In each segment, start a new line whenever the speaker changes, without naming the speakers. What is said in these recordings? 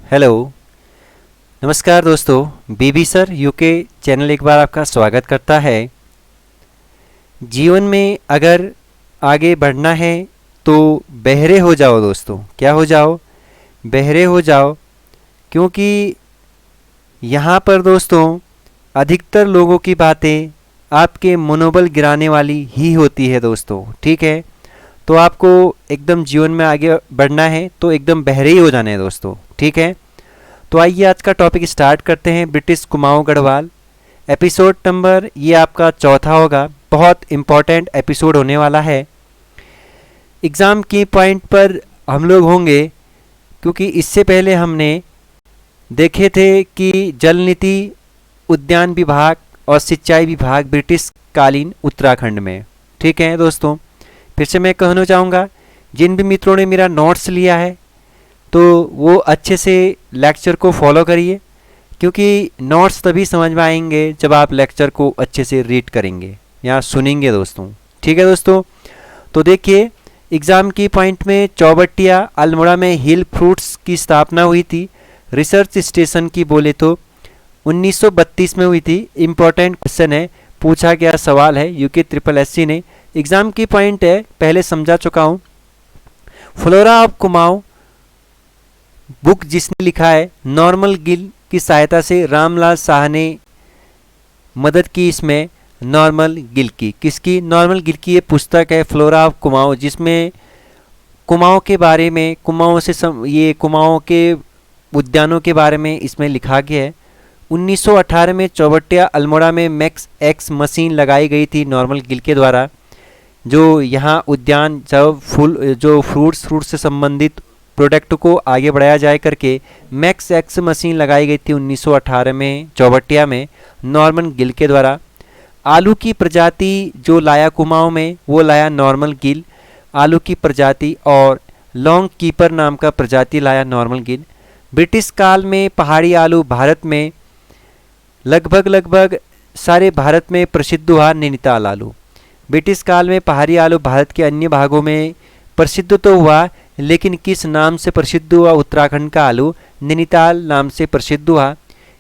Hello, नमस्कार दोस्तों। बीबी sir UK channel एक बार आपका स्वागत करता है। जीवन में अगर आगे बढ़ना है तो बहरे हो जाओ दोस्तों। क्या हो जाओ? बहरे हो जाओ, क्योंकि यहाँ पर दोस्तों अधिकतर लोगों की बातें आपके मनोबल गिराने वाली ही होती है दोस्तों। ठीक है, तो आपको एकदम जीवन में आगे बढ़ना है तो एकदम बहरे ही हो जाना है दोस्तों। ठीक है, तो आइए आज का टॉपिक स्टार्ट करते हैं। British Kumaon Garhwal episode number ये आपका चौथा होगा। बहुत इम्पॉर्टेंट एपिसोड होने वाला है। एग्ज़ाम की पॉइंट पर हम लोग होंगे, क्योंकि इससे पहले हमने देखे थे कि जल नीति, उद्यान विभाग और सिंचाई विभाग ब्रिटिश कालीन उत्तराखंड में। ठीक है दोस्तों, फिर से मैं कहना चाहूँगा, जिन भी मित्रों ने मेरा नोट्स लिया है तो वो अच्छे से लेक्चर को फॉलो करिए, क्योंकि नोट्स तभी समझ में आएंगे जब आप लेक्चर को अच्छे से रीड करेंगे या सुनेंगे दोस्तों। ठीक है दोस्तों, तो देखिए एग्ज़ाम की पॉइंट में चौबटिया अल्मोड़ा में हिल फ्रूट्स की स्थापना हुई थी। रिसर्च स्टेशन की बोले तो 1932 में हुई थी। इम्पोर्टेंट क्वेश्चन है, पूछा गया सवाल है यूके SSSC ने। एग्ज़ाम की पॉइंट है, पहले समझा चुका हूँ। फ्लोरा ऑफ कुमाऊं बुक जिसने लिखा है नॉर्मल गिल की सहायता से रामलाल शाह ने मदद की इसमें। नॉर्मल गिल की, किसकी? नॉर्मल गिल की ये पुस्तक है फ्लोरा ऑफ कुमाऊं, जिसमें कुमाऊं के बारे में, कुमाऊं से ये कुमाऊं के उद्यानों के बारे में इसमें लिखा गया है। 1918 में चौबटिया अल्मोड़ा में मैक्स एक्स मशीन लगाई गई थी नॉर्मल गिल के द्वारा, जो यहाँ उद्यान जो फ्रूट्स से संबंधित प्रोडक्ट को आगे बढ़ाया जाए करके मैक्स एक्स मशीन लगाई गई थी 1918 में चौबटिया में नॉर्मन गिल के द्वारा। आलू की प्रजाति जो लाया कुमाऊं में वो लाया नॉर्मल गिल, आलू की प्रजाति, और लॉन्ग कीपर नाम का प्रजाति लाया नॉर्मल गिल। ब्रिटिश काल में पहाड़ी आलू भारत में लगभग सारे भारत में प्रसिद्ध हुआ नैनीताल आलू। ब्रिटिश काल में पहाड़ी आलू भारत के अन्य भागों में प्रसिद्ध तो हुआ, लेकिन किस नाम से प्रसिद्ध हुआ? उत्तराखंड का आलू नैनीताल नाम से प्रसिद्ध हुआ।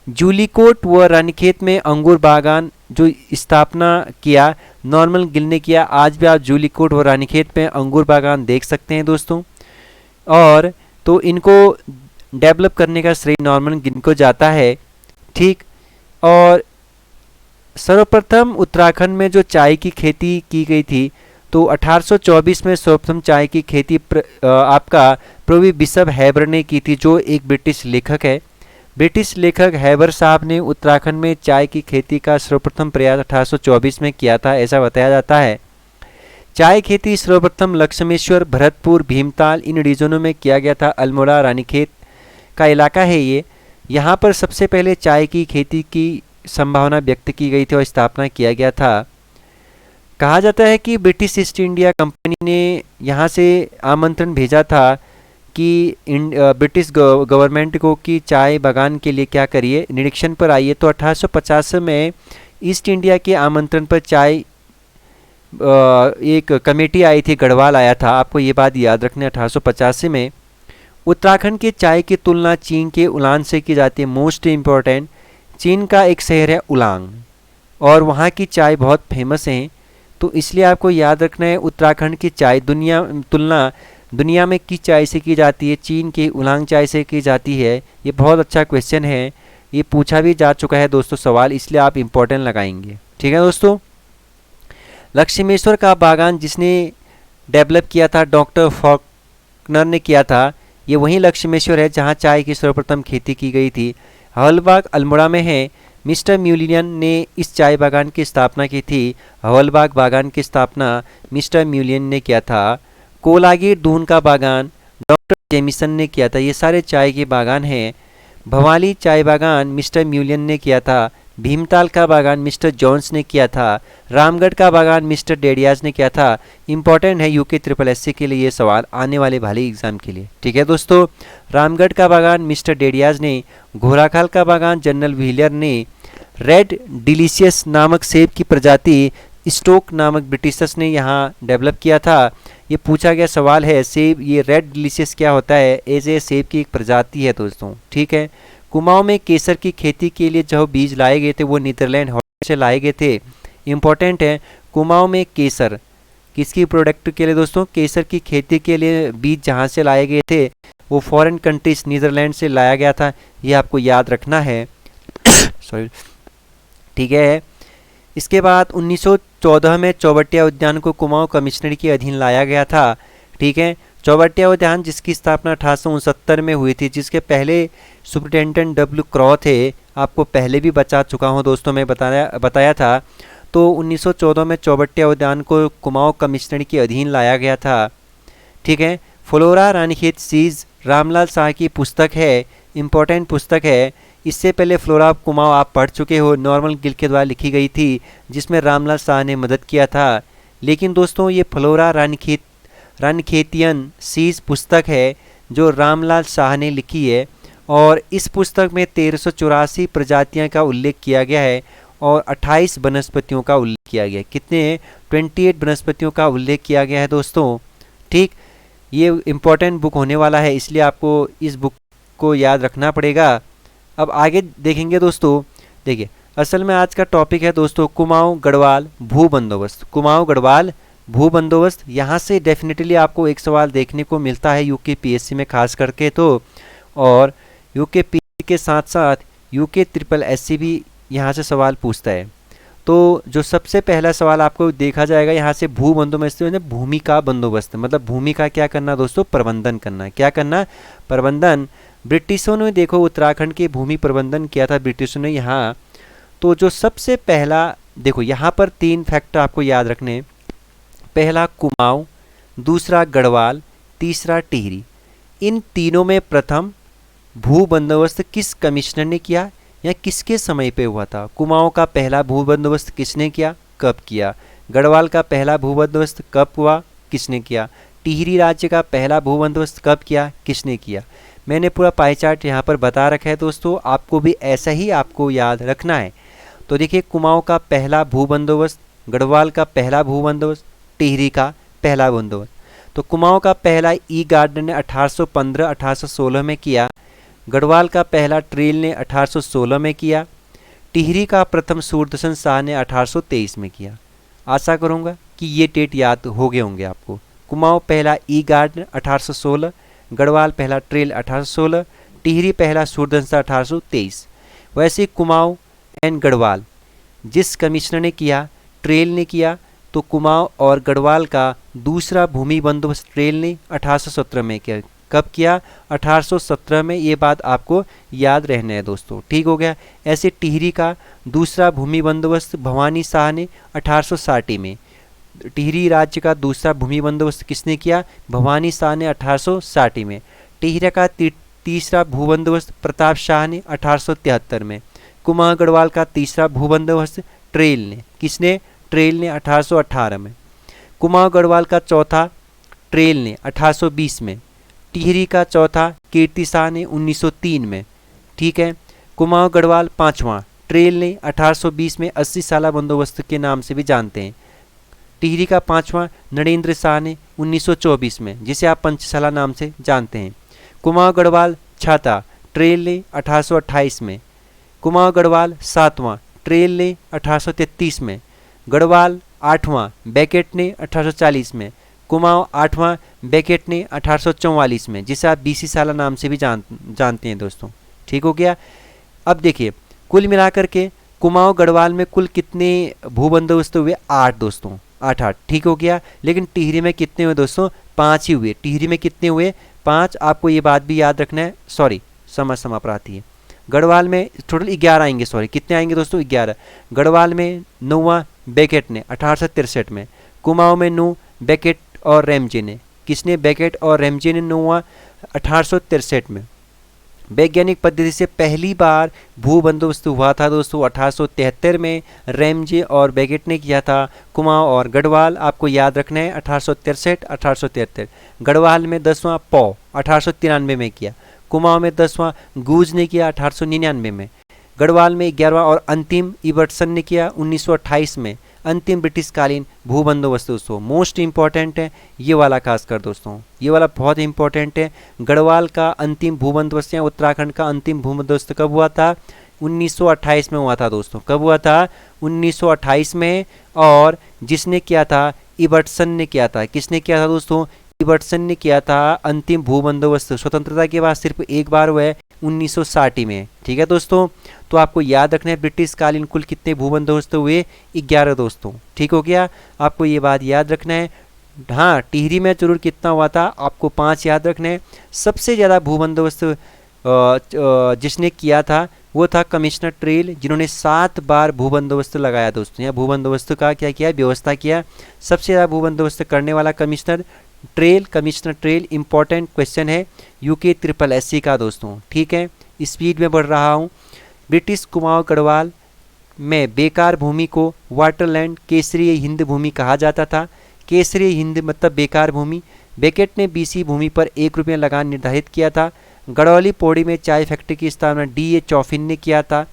जूलीकोट व रानीखेत में अंगूर बागान जो स्थापना किया नॉर्मल गिल ने किया। आज भी आप जूलीकोट व रानीखेत में अंगूर बागान देख सकते हैं दोस्तों। और तो इनको डेवलप करने का श्रेय नॉर्मल गिल को जाता है। ठीक, और सर्वप्रथम उत्तराखंड में जो चाय की खेती की गई थी तो 1824 में सर्वप्रथम चाय की खेती आपका प्रोवी बिशप हैबर ने की थी, जो एक ब्रिटिश लेखक है। ब्रिटिश लेखक हैबर साहब ने उत्तराखंड में चाय की खेती का सर्वप्रथम प्रयास 1824 में किया था, ऐसा बताया जाता है। चाय खेती सर्वप्रथम लक्ष्मेश्वर, भरतपुर, भीमताल इन रीजनों में किया गया था। अल्मोड़ा रानीखेत का इलाका है ये। यहाँ पर सबसे पहले चाय की खेती की संभावना व्यक्त की गई थी और स्थापना किया गया था। कहा जाता है कि ब्रिटिश ईस्ट इंडिया कंपनी ने यहाँ से आमंत्रण भेजा था कि ब्रिटिश गवर्नमेंट को कि चाय बागान के लिए क्या करिए, निरीक्षण पर आइए। तो 1850 में ईस्ट इंडिया के आमंत्रण पर चाय एक कमेटी आई थी, गढ़वाल आया था। आपको ये बात याद रखना। 1885 में उत्तराखंड के चाय की तुलना चीन के उलान से की जाती है। मोस्ट इम्पॉर्टेंट, चीन का एक शहर है उलांग और वहाँ की चाय बहुत फेमस है। तो इसलिए आपको याद रखना है उत्तराखंड की चाय तुलना दुनिया में किस चाय से की जाती है? चीन की उलांग चाय से की जाती है। ये बहुत अच्छा क्वेश्चन है, ये पूछा भी जा चुका है दोस्तों सवाल, इसलिए आप इम्पोर्टेंट लगाएंगे। ठीक है दोस्तों, लक्ष्मेश्वर का बागान जिसने डेवलप किया था डॉक्टर फॉकनर ने किया था। ये वही लक्ष्मेश्वर है जहाँ चाय की सर्वप्रथम खेती की गई थी। हवलबाग अल्मोड़ा में है। मिस्टर म्यूलियन ने इस चाय बागान की स्थापना की थी। हवलबाग बागान की स्थापना मिस्टर म्यूलियन ने किया था। कोलागीर दून का बागान डॉक्टर जेमिसन ने किया था। ये सारे चाय के बागान हैं। भवाली चाय बागान मिस्टर म्यूलियन ने किया था। भीमताल का बागान मिस्टर जॉन्स ने किया था। रामगढ़ का बागान मिस्टर डेडियाज ने किया था। इंपॉर्टेंट है यूके SSSC के लिए ये सवाल आने वाले भाली एग्जाम के लिए। ठीक है दोस्तों, रामगढ़ का बागान मिस्टर डेडियाज ने, घोराखाल का बागान जनरल व्हीलर ने, रेड डिलीशियस नामक सेब की प्रजाति स्टोक नामक ब्रिटिशर्स ने यहाँ डेवलप किया था। ये पूछा गया सवाल है। सेब, ये रेड डिलीशियस क्या होता है? एज ए सेब की एक प्रजाति है दोस्तों, ठीक है। कुमाऊं में केसर की खेती के लिए जो बीज लाए गए थे वो नीदरलैंड हॉलैंड से लाए गए थे। इम्पोर्टेंट है, कुमाऊं में केसर किसकी प्रोडक्ट के लिए दोस्तों? केसर की खेती के लिए बीज जहाँ से लाए गए थे वो फॉरेन कंट्रीज नीदरलैंड से लाया गया था, ये आपको याद रखना है। सॉरी, ठीक है। इसके बाद 1914 में चौबटिया उद्यान को कुमाऊं कमिश्नरी के अधीन लाया गया था, ठीक है। चौबटिया उद्यान जिसकी स्थापना 1869 में हुई थी, जिसके पहले सुपरिटेंडेंट डब्ल्यू क्रॉ थे, आपको पहले भी बता चुका हूँ दोस्तों, मैं बताया था। तो 1914 में चौबटिया उद्यान को कुमाऊं कमिश्नरी के अधीन लाया गया था, ठीक है। फ्लोरा रानीखेत सीज रामलाल शाह की पुस्तक है, इम्पोर्टेंट पुस्तक है। इससे पहले फ्लोरा ऑफ कुमाऊं आप पढ़ चुके हो, नॉर्मल गिल के द्वारा लिखी गई थी, जिसमें रामलाल शाह ने मदद किया था। लेकिन दोस्तों ये फ्लोरा रानीखेतियन सीज पुस्तक है जो रामलाल शाह ने लिखी है, और इस पुस्तक में 1384 प्रजातियां का उल्लेख किया गया है और 28 वनस्पतियों का उल्लेख किया गया है। कितने हैं? 28 वनस्पतियों का उल्लेख किया गया है दोस्तों, ठीक। ये इम्पोर्टेंट बुक होने वाला है, इसलिए आपको इस बुक को याद रखना पड़ेगा। अब आगे देखेंगे दोस्तों, देखिए असल में आज का टॉपिक है दोस्तों कुमाऊं गढ़वाल भू बंदोबस्त। कुमाऊं गढ़वाल भू बंदोबस्त, यहाँ से डेफिनेटली आपको एक सवाल देखने को मिलता है यूके पीएससी में खास करके तो, और यूके पीएससी के साथ साथ यूके ट्रिपल एससी भी यहाँ से सवाल पूछता है। तो जो सबसे पहला सवाल आपको देखा जाएगा यहाँ से, भू बंदोबस्त मतलब भूमि का बंदोबस्त, मतलब भूमि का क्या करना दोस्तों? प्रबंधन करना। क्या करना? प्रबंधन। ब्रिटिशों ने देखो उत्तराखंड के भूमि प्रबंधन किया था ब्रिटिशों ने यहाँ। तो जो सबसे पहला, देखो यहाँ पर 3 फैक्टर आपको याद रखने, पहला कुमाऊं, दूसरा गढ़वाल, तीसरा टिहरी। इन तीनों में प्रथम भू बंदोबस्त किस कमिश्नर ने किया या किसके समय पे हुआ था? कुमाऊं का पहला भू बंदोबस्त किसने किया, कब किया? गढ़वाल का पहला भू बंदोबस्त कब हुआ, किसने किया? टिहरी राज्य का पहला भू बंदोबस्त कब किया, किसने किया? मैंने पूरा पाई चार्ट यहाँ पर बता रखा है दोस्तों, आपको भी ऐसा ही आपको याद रखना है। तो देखिए कुमाऊं का पहला भू बंदोबस्त, गढ़वाल का पहला भू बंदोबस्त, टिहरी का पहला बंदोबस्त। तो कुमाऊं का पहला ई गार्डन ने 1815-1816 में किया, गढ़वाल का पहला ट्रेल ने 1816 में किया, टिहरी का प्रथम सूरदर्शन शाह ने 1823 में किया। आशा करूँगा कि ये डेट याद हो गए होंगे आपको। कुमाऊं पहला ई गार्डन 1816, गढ़वाल पहला ट्रेल 1816, टिहरी पहला सूरदर्शन शाह 1823। वैसे कुमाऊं एंड गढ़वाल जिस कमिश्नर ने किया, ट्रेल ने किया, तो कुमाऊं और गढ़वाल का दूसरा भूमि बंदोबस्त ट्रेल ने 1817 में किया। कब किया? 1817 में। ये बात आपको याद रहना है दोस्तों, ठीक हो गया। ऐसे टिहरी का दूसरा भूमि बंदोबस्त भवानी शाह ने 1860 में। टिहरी राज्य का दूसरा भूमि बंदोबस्त किसने किया? भवानी शाह ने 1860 में। टिहरी का तीसरा भू बंदोबस्त प्रताप शाह ने 1873 में। कुमाऊं गढ़वाल का तीसरा भू बंदोबस्त ट्रेल ने, किसने? ट्रेल ने 1818 में। कुमाऊं गढ़वाल का चौथा ट्रेल ने 1820 में। टिहरी का चौथा कीर्ति शाह ने 1903 में, ठीक है। कुमाऊं गढ़वाल पांचवा ट्रेल ने 1820 में 80 साला बंदोबस्त के नाम से भी जानते हैं। टिहरी का पांचवा नरेंद्र शाह ने 1924 में, जिसे आप पंचशाला नाम से जानते हैं। कुमाऊं गढ़वाल छठा ट्रेल ने 1828 में। कुमाऊं गढ़वाल सातवां ट्रेल ने 1833 में। गढ़वाल आठवां बेकेट ने 1840 में। कुमाऊं आठवां बेकेट ने 1844 में, जिसे आप 20 साला नाम से भी जानते हैं दोस्तों, ठीक हो गया। अब देखिए कुल मिलाकर के कुमाऊं गढ़वाल में कुल कितने भू बंदोबस्त हुए? 8 दोस्तों, 8, ठीक हो गया। लेकिन टिहरी में कितने हुए दोस्तों? 5 ही हुए। टिहरी में कितने हुए? 5। आपको ये बात भी याद रखना है, सॉरी समाप्रार्थी है। गढ़वाल में टोटल 11 आएंगे, सॉरी कितने आएंगे दोस्तों? 11। गढ़वाल में 9वां बेकेट ने 1863 में। कुमाऊं में 9 बेकेट और रेमजे ने, किसने? बेकेट और रेमजे ने 9वां 1863 में। वैज्ञानिक पद्धति से पहली बार भू बंदोबस्त हुआ था दोस्तों 1873 में, रेमजे और बेकेट ने किया था। कुमाऊं और गढ़वाल आपको याद रखना है 1863 1873। गढ़वाल में 10वां पौ 1893 में किया। कुमाऊं में 10वां गूज ने किया 1899 में। गढ़वाल में 11वां और अंतिम इबर्टसन ने किया 1928 में। अंतिम ब्रिटिशकालीन भू बंदोबस्त दोस्तों, मोस्ट इंपॉर्टेंट है ये वाला, खासकर दोस्तों ये वाला बहुत इंपॉर्टेंट है। गढ़वाल का अंतिम भू बंदोबस्त या उत्तराखंड का अंतिम भू बंदोबस्त कब हुआ था? 1928 में हुआ था दोस्तों। कब हुआ था? 1928 में। और जिसने किया था? इबर्टसन ने किया था। किसने किया था दोस्तों? इबर्टसन ने किया था। अंतिम भू बंदोबस्त स्वतंत्रता के बाद सिर्फ एक बार हुआ है, 1960 में। ठीक है दोस्तों, तो आपको याद रखना है ब्रिटिश कालीन कुल कितने भू बंदोबस्त हुए? 11 दोस्तों। ठीक हो गया, आपको ये बात याद रखना है। हाँ, टिहरी में जरूर कितना हुआ था, आपको 5 याद रखना है। सबसे ज़्यादा भू बंदोबस्त जिसने किया था वो था कमिश्नर ट्रेल, जिन्होंने 7 बार भू बंदोबस्त लगाया दोस्तों। यहाँ भू बंदोबस्त का क्या किया? व्यवस्था किया। सबसे ज़्यादा भू बंदोबस्त करने वाला commissioner trail, commissioner trail. Important question है यूके ट्रिपल एससी का दोस्तों। ठीक है, स्पीड में बढ़ रहा हूँ। ब्रिटिश कुमाऊं गढ़वाल में बेकार भूमि को वाटरलैंड केसरीय हिंद भूमि कहा जाता था। केसरीय हिंद मतलब बेकार भूमि। बेकेट ने बीसी भूमि पर ₹1 लगान निर्धारित किया था। गड़ौली पौड़ी में चाय फैक्ट्री की स्थापना डी ए चौफिन ने किया था।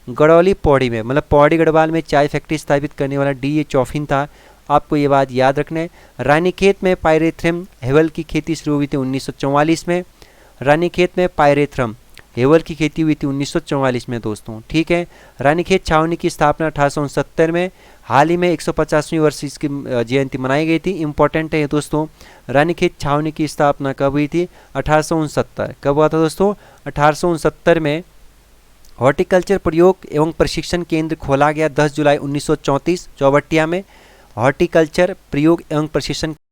गड़ौली पौड़ी में मतलब पौड़ी गढ़वाल में चाय फैक्ट्री स्थापित करने वाला डी ए चौफिन था। आपको ये बात याद रखना है। रानीखेत में पायरेथ्रम हेवल की खेती शुरू हुई थी 1944 में। रानीखेत में पायरेथ्रम हेवल की खेती हुई थी 1944 में दोस्तों। ठीक है, रानीखेत छावनी की स्थापना 1869 में। हाल ही में 150वीं वर्ष इसकी जयंती मनाई गई थी। इंपॉर्टेंट है दोस्तों, रानीखेत छावनी की स्थापना कब हुई थी? 1869। कब हुआ था दोस्तों? 1869 में। हॉर्टिकल्चर प्रयोग एवं प्रशिक्षण केंद्र खोला गया 10 जुलाई 1934 चौबटिया में। हॉर्टिकल्चर प्रयोग एवं प्रशिक्षण